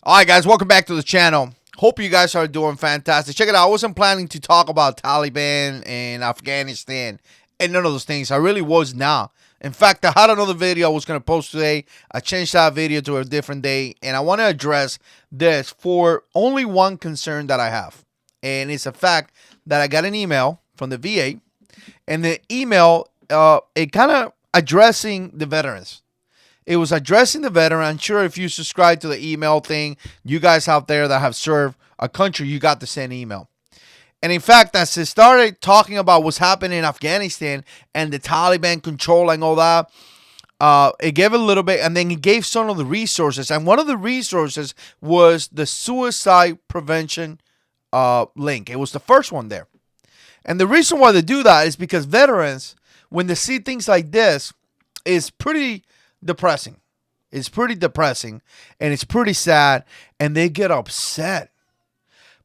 All right, guys, welcome back to the channel. Hope you guys are doing fantastic. Check it out. I wasn't planning to talk about Taliban and Afghanistan and none of those things. I really was not. In fact, I had another video I was going to post today. I changed that video to a different day, and I want to address this for only one concern that I have. And it's a fact that I got an email from the VA, and the email, it kind of addressing the veterans. It was addressing the veteran. I'm sure if you subscribe to the email thing, you guys out there that have served a country, you got the same email. And in fact, as it started talking about what's happening in Afghanistan and the Taliban controlling all that, it gave a little bit, and then it gave some of the resources. And one of the resources was the suicide prevention link. It was the first one there. And the reason why they do that is because veterans, when they see things like this, is pretty depressing. It's pretty depressing and it's pretty sad, and they get upset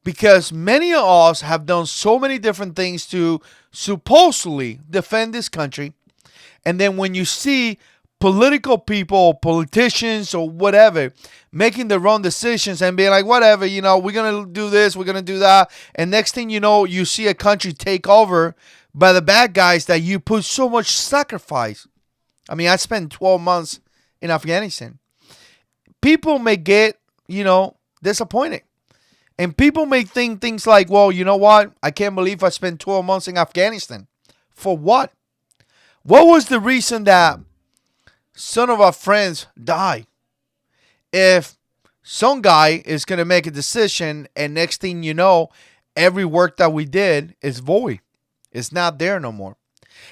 because many of us have done so many different things to supposedly defend this country. And then when you see political people, politicians or whatever, making the wrong decisions and being like, whatever, we're going to do this, we're going to do that. And next thing you know, you see a country take over by the bad guys that you put so much sacrifice. I mean, I spent 12 months in Afghanistan. People may get, disappointed. And people may think things like, well, you know what? I can't believe I spent 12 months in Afghanistan. For what? What was the reason that some of our friends died? If some guy is going to make a decision and next thing you know, every work that we did is void. It's not there no more.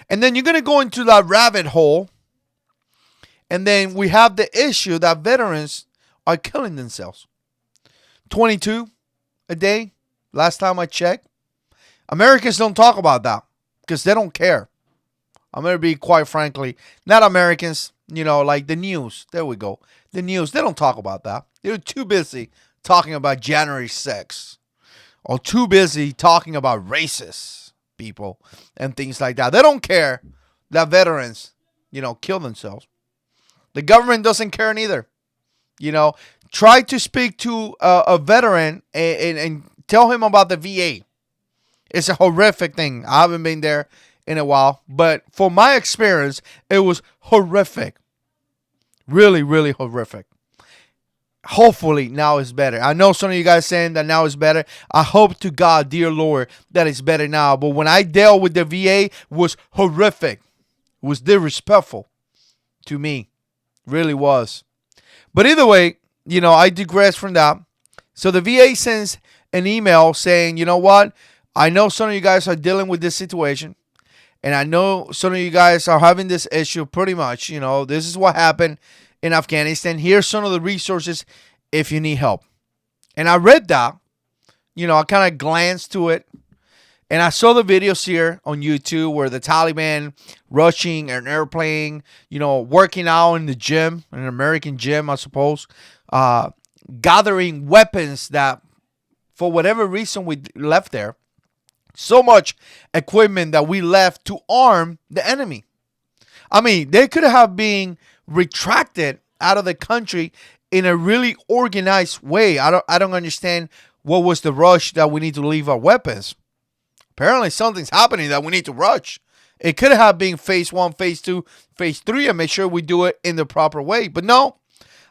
And then you're going to go into that rabbit hole. And then we have the issue that veterans are killing themselves. 22 a day, last time I checked. Americans don't talk about that because they don't care. I'm going to be quite frankly, not Americans, like the news. There we go. The news, they don't talk about that. They're too busy talking about January 6th or too busy talking about racist people and things like that. They don't care that veterans, kill themselves. The government doesn't care neither. Try to speak to a veteran and tell him about the VA. It's a horrific thing. I haven't been there in a while, but for my experience, it was horrific. Really, really horrific. Hopefully now it's better. I know some of you guys saying that now it's better. I hope to God, dear Lord, that it's better now. But when I dealt with the VA, it was horrific. It was disrespectful to me. Really was. But either way, I digress from that. So the VA sends an email saying, you know what? I know some of you guys are dealing with this situation. And I know some of you guys are having this issue pretty much. This is what happened in Afghanistan. Here's some of the resources if you need help. And I read that. I kind of glanced to it. And I saw the videos here on YouTube where the Taliban rushing an airplane, working out in the gym, an American gym, I suppose, gathering weapons that, for whatever reason, we left there. So much equipment that we left to arm the enemy. I mean, they could have been retracted out of the country in a really organized way. I don't understand what was the rush that we need to leave our weapons. Apparently something's happening that we need to rush. It could have been phase 1, phase 2, phase 3 and make sure we do it in the proper way. But no,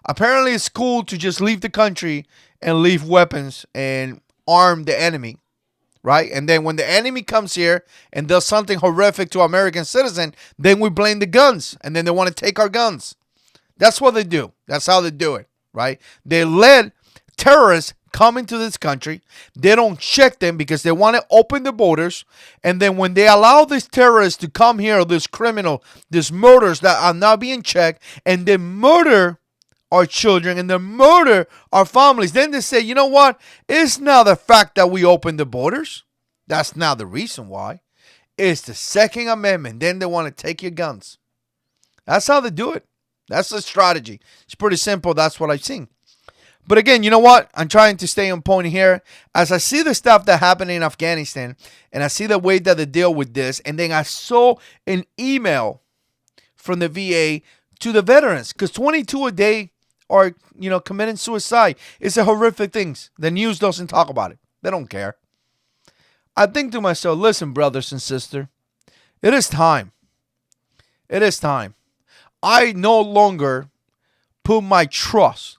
apparently it's cool to just leave the country and leave weapons and arm the enemy, right? And then when the enemy comes here and does something horrific to American citizens, then we blame the guns and then they want to take our guns. That's what they do. That's how they do it, right? They let terrorists come into this country. They don't check them because they want to open the borders. And then when they allow these terrorists to come here, this criminal, these murders that are not being checked, and they murder our children and they murder our families, then they say, you know what? It's not the fact that we opened the borders. That's not the reason why. It's the Second Amendment. Then they want to take your guns. That's how they do it. That's the strategy. It's pretty simple. That's what I've seen. But again, you know what? I'm trying to stay on point here. As I see the stuff that happened in Afghanistan, and I see the way that they deal with this, and then I saw an email from the VA to the veterans, because 22 a day are, committing suicide. It's a horrific thing. The news doesn't talk about it. They don't care. I think to myself, listen, brothers and sisters, it is time. It is time. I no longer put my trust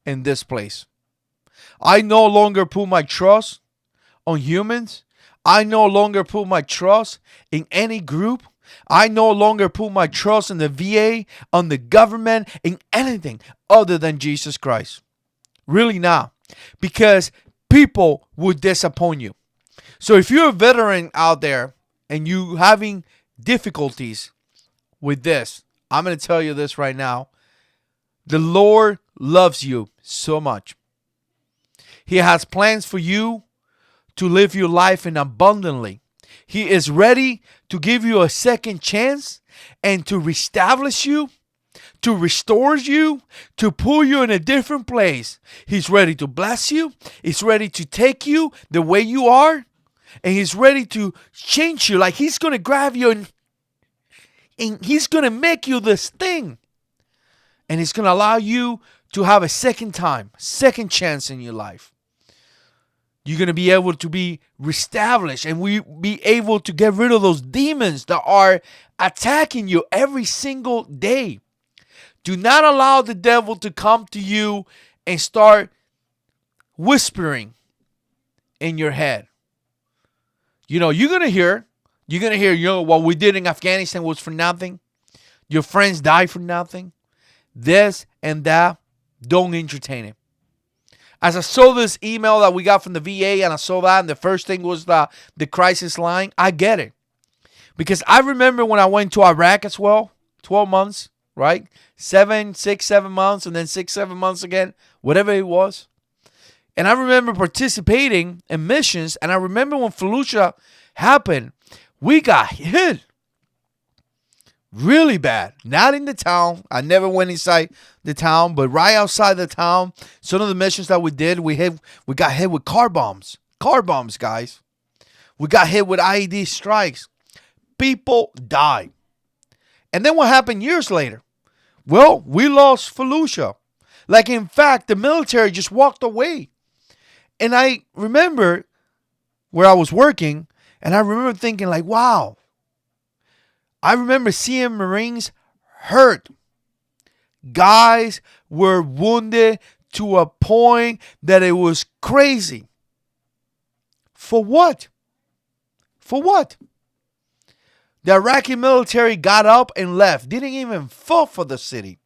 in this place. I no longer put my trust on humans. I no longer put my trust in any group. I no longer put my trust in the VA, on the government, in anything other than Jesus Christ. Really not. Because people would disappoint you. So if you're a veteran out there and you having difficulties with this, I'm going to tell you this right now. The Lord loves you so much. He has plans for you to live your life in abundantly. He is ready to give you a second chance and to reestablish you, to restore you, to pull you in a different place. He's ready to bless you. He's ready to take you the way you are. And he's ready to change you. Like he's going to grab you and he's going to make you this thing. And he's going to allow you to have a second time, second chance in your life. You're going to be able to be reestablished and we be able to get rid of those demons that are attacking you every single day. Do not allow the devil to come to you and start whispering in your head. You're going to hear, what we did in Afghanistan was for nothing. Your friends died for nothing. This and that, don't entertain it. As I saw this email that we got from the VA and I saw that and the first thing was the crisis line, I get it. Because I remember when I went to Iraq as well, 12 months, right? 7 months and then 6-7 months again, whatever it was. And I remember participating in missions and I remember when Fallujah happened, we got hit really bad. Not in the town. I never went inside the town, but right outside the town, some of the missions that we did, we got hit with car bombs. Car bombs, guys. We got hit with IED strikes. People died. And then what happened years later? Well, we lost Fallujah. Like, in fact, the military just walked away. And I remember where I was working, and I remember thinking like, wow. I remember seeing Marines hurt. Guys were wounded to a point that it was crazy. For what? For what? The Iraqi military got up and left. Didn't even fight for the city.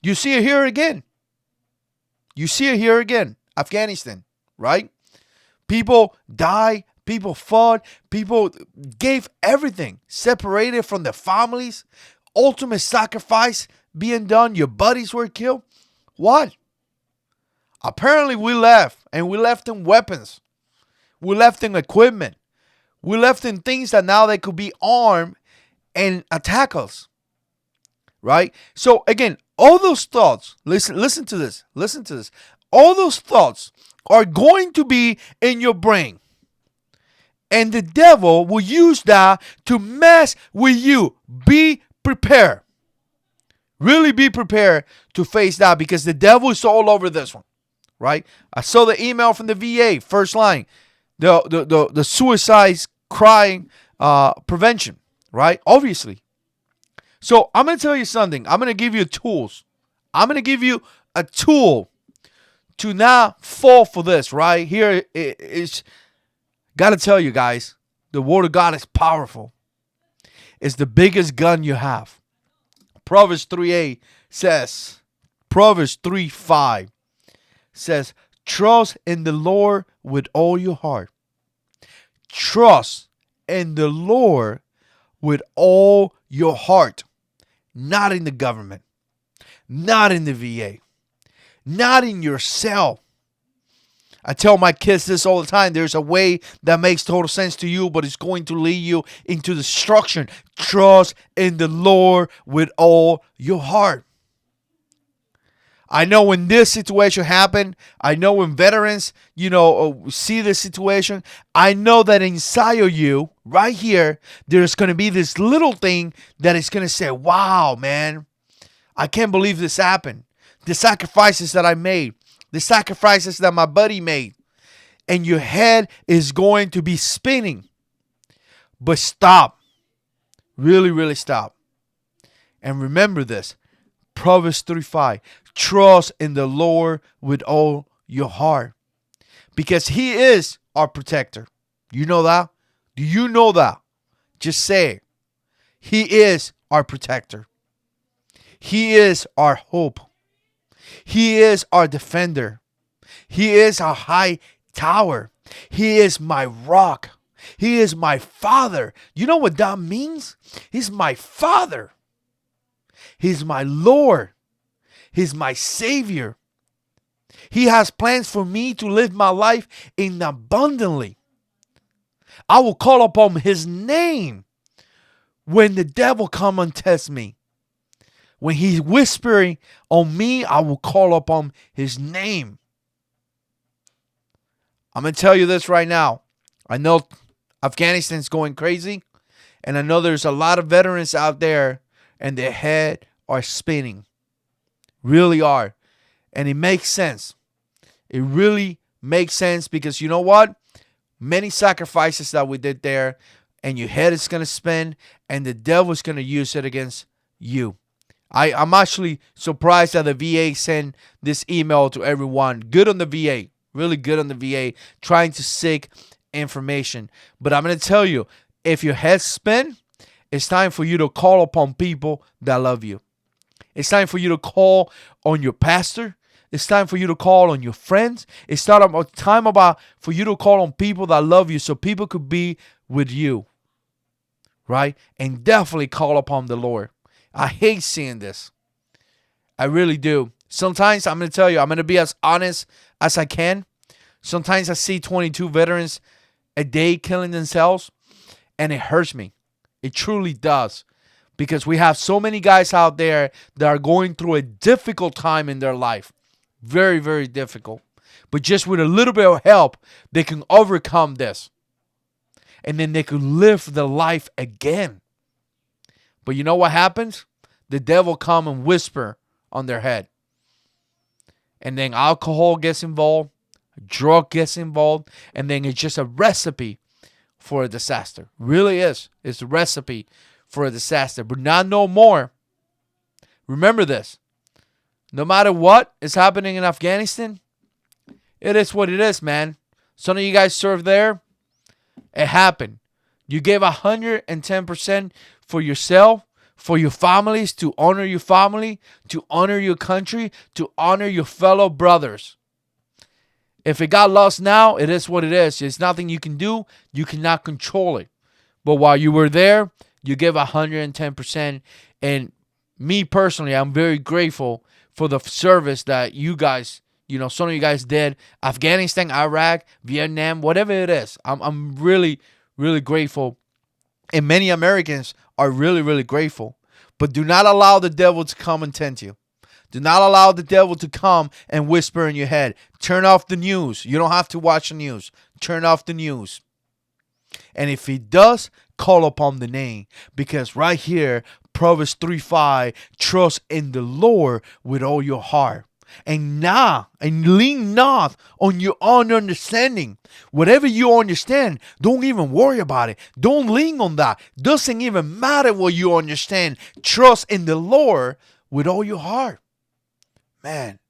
You see it here again. You see it here again. Afghanistan, right? People died. People fought. People gave everything. Separated from their families. Ultimate sacrifice being done. Your buddies were killed. What? Apparently we left. And we left in weapons. We left in equipment. We left in things that now they could be armed and attack us. Right? So again, all those thoughts. Listen to this. Listen to this. All those thoughts are going to be in your brain. And the devil will use that to mess with you. Be prepared. Really be prepared to face that because the devil is all over this one. Right? I saw the email from the VA, first line. The suicide crime prevention. Right? Obviously. So I'm going to tell you something. I'm going to give you tools. I'm going to give you a tool to not fall for this. Right? Here is... Got to tell you guys, the word of God is powerful. It's the biggest gun you have. Proverbs 3:8 says, Proverbs 3:5 says, trust in the Lord with all your heart. Trust in the Lord with all your heart. Not in the government. Not in the VA. Not in yourself. I tell my kids this all the time. There's a way that makes total sense to you, but it's going to lead you into destruction. Trust in the Lord with all your heart. I know when this situation happened, I know when veterans, see this situation, I know that inside of you, right here, there's going to be this little thing that is going to say, wow, man, I can't believe this happened. the sacrifices that I made, the sacrifices that my buddy made, and your head is going to be spinning. But stop. Really, really stop. And remember this. Proverbs 3:5. Trust in the Lord with all your heart, because He is our protector. You know that? Do you know that? Just say it. He is our protector. He is our hope. He is our defender. He is our high tower. He is my rock. He is my Father. You know what that means? He's my Father. He's my Lord. He's my Savior. He has plans for me to live my life in abundantly. I will call upon His name when the devil come and test me. When he's whispering on me, I will call upon His name. I'm going to tell you this right now. I know Afghanistan's going crazy, and I know there's a lot of veterans out there and their head are spinning. Really are. And it makes sense. It really makes sense, because you know what? Many sacrifices that we did there, and your head is going to spin, and the devil is going to use it against you. I'm actually surprised that the VA sent this email to everyone. Good on the VA. Really good on the VA. Trying to seek information. But I'm going to tell you, if your head spin, it's time for you to call upon people that love you. It's time for you to call on your pastor. It's time for you to call on your friends. It's time for you to call on people that love you, so people could be with you. Right? And definitely call upon the Lord. I hate seeing this. I really do. Sometimes, I'm going to tell you, I'm going to be as honest as I can. Sometimes I see 22 veterans a day killing themselves, and it hurts me. It truly does. Because we have so many guys out there that are going through a difficult time in their life. Very, very difficult. But just with a little bit of help, they can overcome this. And then they can live the life again. But you know what happens? The devil come and whisper on their head. And then alcohol gets involved. Drug gets involved. And then it's just a recipe for a disaster. Really is. It's a recipe for a disaster. But not no more. Remember this. No matter what is happening in Afghanistan, it is what it is, man. Some of you guys served there. It happened. You gave 110% for yourself, for your families, to honor your family, to honor your country, to honor your fellow brothers. If it got lost now, it is what it is. There's nothing you can do. You cannot control it. But while you were there, you gave 110%. And me personally, I'm very grateful for the service that you guys, some of you guys did. Afghanistan, Iraq, Vietnam, whatever it is. I'm really, really grateful. And many Americans are really, really grateful. But do not allow the devil to come and tempt you. Do not allow the devil to come and whisper in your head. Turn off the news. You don't have to watch the news. Turn off the news. And if he does, call upon the name. Because right here, Proverbs 3:5, trust in the Lord with all your heart. And lean not on your own understanding. Whatever you understand, don't even worry about it. Don't lean on that. Doesn't even matter what you understand. Trust in the Lord with all your heart. Man,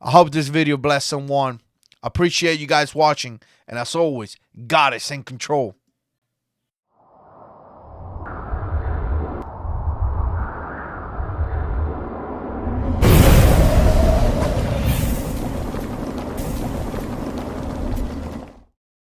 I hope this video blessed someone. I appreciate you guys watching. And as always, God is in control.